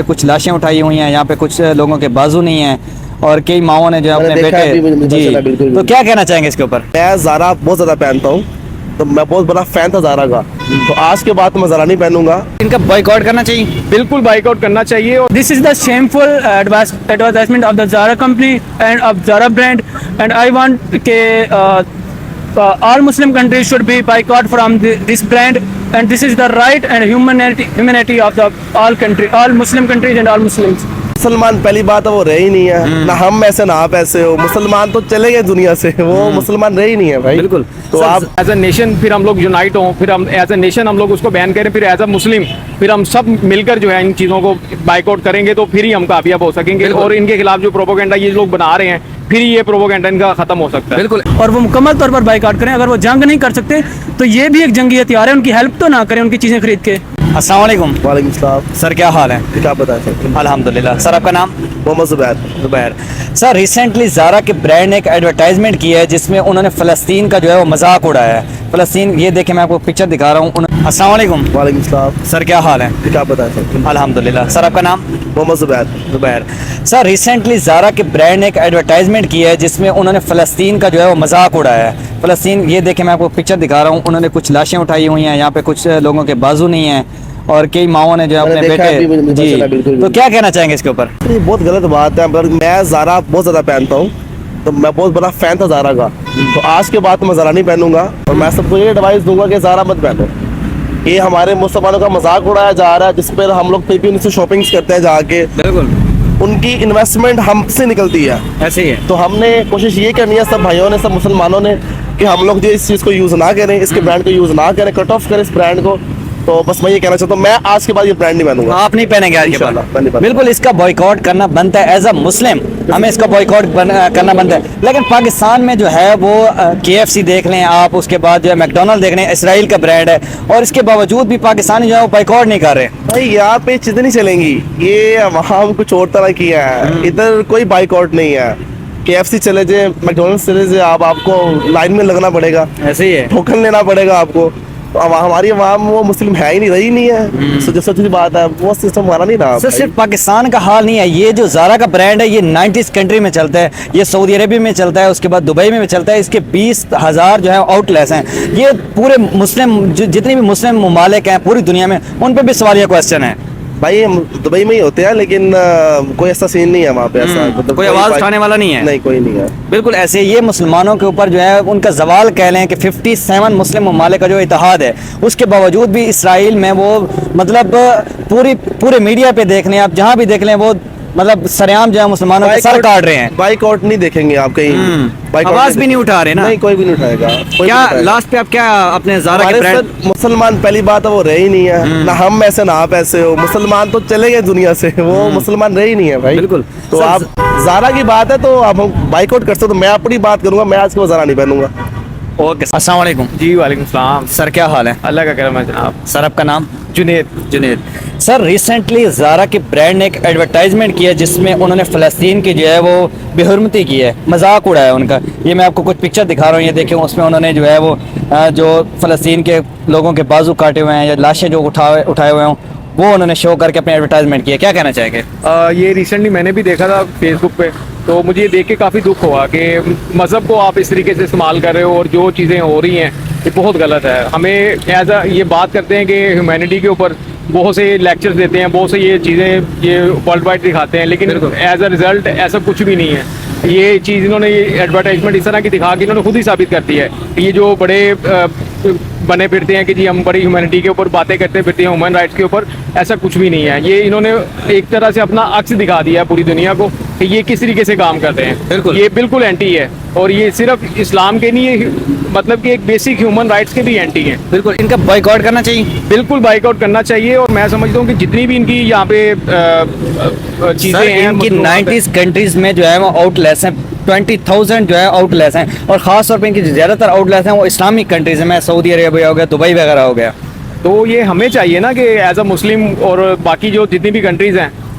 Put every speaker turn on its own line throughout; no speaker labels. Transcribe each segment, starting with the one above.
نے کچھ لاشیں اٹھائی ہوئی ہیں, یہاں پہ کچھ لوگوں کے بازو نہیں ہیں, اور کئی ماؤں نے جو اپنے بیٹے. جی, تو کیا کہنا چاہیں گے اس کے اوپر؟
میں زارا بہت زیادہ پہنتا ہوں, تو میں بہت بڑا فین تھا زارا کا, تو آج کے بعد میں زارا نہیں پہنوں گا.
ان کا بائیک آؤٹ کرنا چاہیے,
بالکل بائیک آؤٹ کرنا چاہیے.
This is the shameful advertisement of the Zara company and of Zara brand, and I want all Muslim countries should be boycott from this brand, and this is the right and humanity of the all Muslim countries and all Muslims.
مسلمان پہلی بات ہے وہ رہے ہی نہیں ہے, نہ ہم ایسے نہ آپ ایسے ہو. مسلمان تو چلے گئے دنیا سے, وہ مسلمان رہے ہی نہیں ہے بھائی.
بالکل.
تو آپ
ایز اے نیشن پھر ہم لوگ یونائٹ ہوں, پھر ہم ایز اے نیشن ہم لوگ اس کو بین کریں, پھر ایز اے مسلم پھر ہم سب مل کر جو ہے ان چیزوں کو بائیک آؤٹ کریں گے, تو پھر ہی ہم کامیاب ہو سکیں گے. اور ان کے خلاف جو پروپیگنڈا یہ لوگ بنا رہے ہیں, پھر یہ پروپیگنڈا ان کا ختم ہو سکتا ہے.
بالکل.
اور وہ مکمل طور پر بائیکاٹ کریں. اگر وہ جنگ نہیں کر سکتے تو یہ بھی ایک جنگی ہتھیار ہے, ان کی ہیلپ تو نہ کریں ان کی چیزیں خرید کے.
السلام علیکم.
وعلیکم السلام.
سر کیا حال ہے؟
کیا بتائیں سر؟
الحمدللہ. سر آپ کا نام؟
محمد
زبیر. سر ریسنٹلی زارا کے برانڈ نے ایک ایڈورٹائزمنٹ کی ہے جس میں انہوں نے فلسطین کا جو ہے وہ مذاق اڑایا ہے. فلسطین, یہ دیکھیں میں آپ کو پکچر دکھا رہا ہوں. السلام علیکم.
وعلیکم السلام.
سر کیا حال ہے؟
کیا بتائیں سر؟
الحمدللہ. سر آپ کا نام؟
محمد زبیر.
سر ریسنٹلی زارا کے برانڈ نے ایک ایڈورٹائزمنٹ کی ہے جس میں انہوں نے فلسطین کا جو ہے وہ مذاق اڑایا ہے. فلسطین, یہ دیکھیں میں آپ کو پکچر دکھا رہا ہوں. انہوں نے کچھ لاشیں اٹھائی ہوئی ہیں, یہاں پہ کچھ لوگوں کے بازو نہیں ہیں, اور کئی ماؤں نے جو اپنے بیٹے. جی, تو کیا کہنا چاہیں گے اس کے اوپر؟
یہ بہت غلط بات ہے. میں زارا بہت زیادہ پہنتا ہوں, تو میں بہت بڑا فین تھا زارا کا, تو آج کے بعد میں زارا نہیں پہنوں گا. اور میں سب کو یہ ایڈوائس دوں گا کہ زارا مت پہنو. یہ ہمارے مسلمانوں کا مذاق اڑایا جا رہا ہے, جس پہ ہم لوگ پھر بھی ان سے شاپنگس کرتے ہیں جا کے.
بالکل.
ان کی انویسٹمنٹ ہم سے نکلتی ہے.
ایسے ہی ہے.
تو ہم نے کوشش یہ کرنی ہے, سب بھائیوں نے, سب مسلمانوں نے, کہ ہم لوگ جو اس چیز کو یوز نہ کریں, اس کے برانڈ کو یوز نہ کریں, کٹ آف کریں اس برانڈ کو. تو بس میں یہ کہنا چاہتا ہوں, میں آج کے بعد یہ برانڈ نہیں پہنوں گا.
آپ نہیں پہنیں گے آج کے بعد؟ بالکل. اس کا بائیکاٹ کرنا بنتا ہے ایز اے مسلم, ہمیں اس کا بائیکاٹ کرنا بنتا ہے. لیکن پاکستان میں جو ہے وہ KFC دیکھ لیں آپ, اس کے بعد جو ہے میکڈونلڈ دیکھ لیں, اسرائیل کا برانڈ ہے, اور اس کے باوجود بھی پاکستانی جو ہے وہ بائیکاٹ نہیں کر رہے.
بھائی یہاں پہ چیزیں نہیں چلیں گی, یہ وہاں کچھ اور طرح کی ہے, ادھر کوئی بائیکاٹ نہیں ہے. KFC چلے جائیں, میکڈونلڈ چلے جائیں, آپ کو لائن میں لگنا پڑے گا,
ایسے ہی ہے,
ٹوکن لینا پڑے گا آپ کو. ہماری عوام وہ مسلم ہے ہی نہیں, رہی نہیں ہے. سچی بات ہے, وہ سسٹم ہمارا نہیں رہا.
سر صرف پاکستان کا حال نہیں ہے, یہ جو زارا کا برانڈ ہے یہ 90 کنٹری میں چلتا ہے, یہ سعودی عربیہ میں چلتا ہے, اس کے بعد دبئی میں بھی چلتا ہے. اس کے 20,000 جو ہے آؤٹ لیس ہیں. یہ پورے مسلم جتنی بھی مسلم ممالک ہیں پوری دنیا میں, ان پہ بھی سوالیہ کوشچن ہے.
بھائی دبئی میں ہی ہوتے ہیں, لیکن کوئی ایسا سین نہیں ہے وہاں پہ. ایسا
کوئی آواز اٹھانے والا نہیں ہے.
نہیں, کوئی نہیں ہے.
بالکل ایسے یہ مسلمانوں کے اوپر جو ہے ان کا زوال کہہ لیں کہ 57 مسلم ممالک کا جو اتحاد ہے, اس کے باوجود بھی اسرائیل میں وہ مطلب پورے میڈیا پہ دیکھ لیں آپ, جہاں بھی دیکھ لیں وہ مطلب سریام جو ہے مسلمانوں کے سر کاٹ رہے ہیں.
بائیک آؤٹ نہیں دیکھیں گے آپ کہیں,
آواز بھی نہیں اٹھا رہے نا.
نہیں, کوئی بھی نہیں اٹھائے گا.
کیا لاسٹ پہ آپ کیا اپنے زارا کے برانڈ؟
مسلمان پہلی بات ہے وہ رہے ہی نہیں ہے, نہ ہم ایسے نہ آپ ایسے ہو. مسلمان تو چلے گئے دنیا سے, وہ مسلمان رہے ہی نہیں ہے بھائی.
بالکل.
تو آپ زارا کی بات ہے تو آپ بائیک آؤٹ کر سکتے. تو میں اپنی بات کروں گا, میں آج کے بعد زارا نہیں پہنوں گا.
اوکے. السلام علیکم.
جی وعلیکم السلام.
سر کیا حال ہے؟
اللہ کا کرم ہے جناب.
سر آپ کا نام؟
جنید.
سر ریسنٹلی زارا کے برانڈ نے ایک ایڈورٹائزمنٹ کی ہے جس میں انہوں نے فلسطین کی جو ہے وہ بے حرمتی کی ہے, مذاق اڑایا ان کا. یہ میں آپ کو کچھ پکچر دکھا رہا ہوں, یہ دیکھیں. اس میں انہوں نے جو ہے وہ جو فلسطین کے لوگوں کے بازو کاٹے ہوئے ہیں یا لاشیں جو اٹھائے ہوئے ہوں, وہ انہوں نے شو کر کے اپنے ایڈورٹائزمنٹ کی ہے. کیا کہنا چاہیں گے؟
یہ ریسنٹلی میں نے بھی دیکھا تھا فیس بک پہ, تو مجھے یہ دیکھ کے کافی دکھ ہوا کہ مذہب کو آپ اس طریقے سے استعمال کر رہے ہو, اور جو چیزیں ہو رہی ہیں یہ بہت غلط ہے. ہمیں ایز اے یہ بات کرتے ہیں کہ ہیومینٹی کے اوپر بہت سے لیکچرز دیتے ہیں, بہت سے یہ چیزیں یہ ورلڈ وائڈ دکھاتے ہیں, لیکن ایز اے رزلٹ ایسا کچھ بھی نہیں ہے. یہ چیز انہوں نے ایڈورٹائزمنٹ اس طرح کی دکھا کے انہوں نے خود ہی ثابت کر دی ہے کہ یہ جو بڑے بنے پھرتے ہیں کہ جی ہم بڑی ہیومینٹی کے اوپر باتیں کرتے پھرتے ہیں, ہیومن رائٹس کے اوپر, ایسا کچھ بھی نہیں ہے. یہ انہوں نے ایک طرح سے اپنا عکس دکھا دیا ہے پوری دنیا کو کہ یہ کس طریقے سے کام کرتے ہیں. یہ بالکل اینٹی ہے, اور یہ صرف اسلام کے نہیں, مطلب کہ ایک بیسک ہیومن رائٹس کے بھی اینٹی ہیں.
بالکل. ان کا بائیک آؤٹ کرنا چاہیے.
بالکل بائیک آؤٹ کرنا چاہیے. اور میں سمجھتا ہوں کہ جتنی بھی ان کی یہاں پہ چیزیں ہیں,
ان کی 90 کنٹریز میں جو ہے وہ آؤٹ لیس ہیں, 20,000 جو ہے آؤٹ لیس ہیں, اور خاص طور پہ ان کی زیادہ تر آؤٹ لیس ہیں وہ اسلامک کنٹریز میں, سعودی عربیہ ہو گیا, دبئی وغیرہ ہو گیا.
تو یہ ہمیں چاہیے نا کہ ایز اے مسلم اور باقی جو جتنی بھی کنٹریز ہیں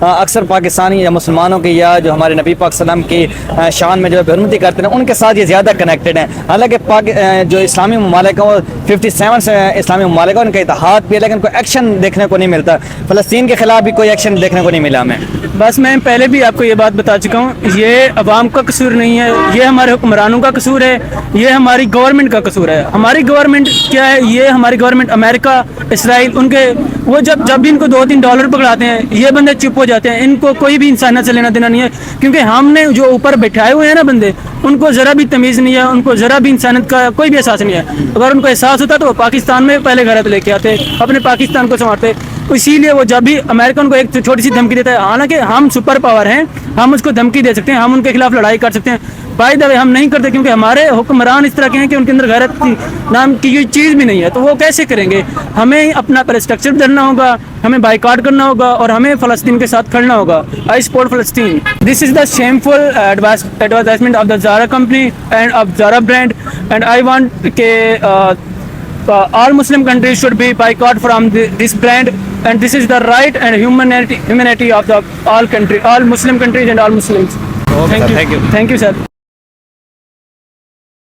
اکثر پاکستانی یا مسلمانوں کی یا جو ہمارے نبی پاک صلی اللہ علیہ وسلم کی شان میں جو بے حرمتی کرتے ہیں ان کے ساتھ یہ زیادہ کنیکٹڈ ہیں. حالانکہ جو اسلامی ممالک ہیں وہ 57 اسلامی ممالک ہیں, ان کا اتحاد بھی ہے, لیکن کوئی ایکشن دیکھنے کو نہیں ملتا. فلسطین کے خلاف بھی کوئی ایکشن دیکھنے کو نہیں ملا ہمیں.
بس میں پہلے بھی آپ کو یہ بات بتا چکا ہوں, یہ عوام کا قصور نہیں ہے, یہ ہمارے حکمرانوں کا قصور ہے, یہ ہماری گورنمنٹ کا قصور ہے. ہماری گورنمنٹ کیا ہے, یہ ہماری گورنمنٹ امریکہ, اسرائیل, ان کے وہ جب بھی ان کو $2-3 پکڑاتے ہیں یہ بندے چپ ہو جاتے ہیں. ان کو کوئی بھی انسانیت سے لینا دینا نہیں ہے, کیونکہ ہم نے جو اوپر بٹھائے ہوئے ہیں نا بندے, ان کو ذرا بھی تمیز نہیں ہے, ان کو ذرا بھی انسانیت کا کوئی بھی احساس نہیں ہے. اگر ان کو احساس ہوتا تو وہ پاکستان میں پہلے گھر لے کے آتے, اپنے پاکستان کو سنوارتے. اسی لیے وہ جب بھی امریکن کو ایک چھوٹی سی دھمکی دیتا ہے, حالانکہ ہم سپر پاور ہیں, ہم اس کو دھمکی دے سکتے ہیں, ہم ان کے خلاف لڑائی کر سکتے ہیں. بائی دا وے ہم نہیں کرتے, کیونکہ ہمارے حکمران اس طرح کے ہیں کہ ان کے اندر غیرت نام کی کوئی چیز بھی نہیں ہے. تو وہ کیسے کریں گے؟ ہمیں اپنا پر اسٹرکچر بدلنا ہوگا, ہمیں بائیکاٹ کرنا ہوگا, اور ہمیں فلسطین کے ساتھ کھڑنا ہوگا. آئی سپورٹ فلسطین. This is the shameful advertisement of the Zara company and of Zara brand, and I want کہ all Muslim countries should be boycott from this brand, and this is the right and humanity of the all Muslim countries and all Muslims.
Okay, thank you.
Thank you, sir.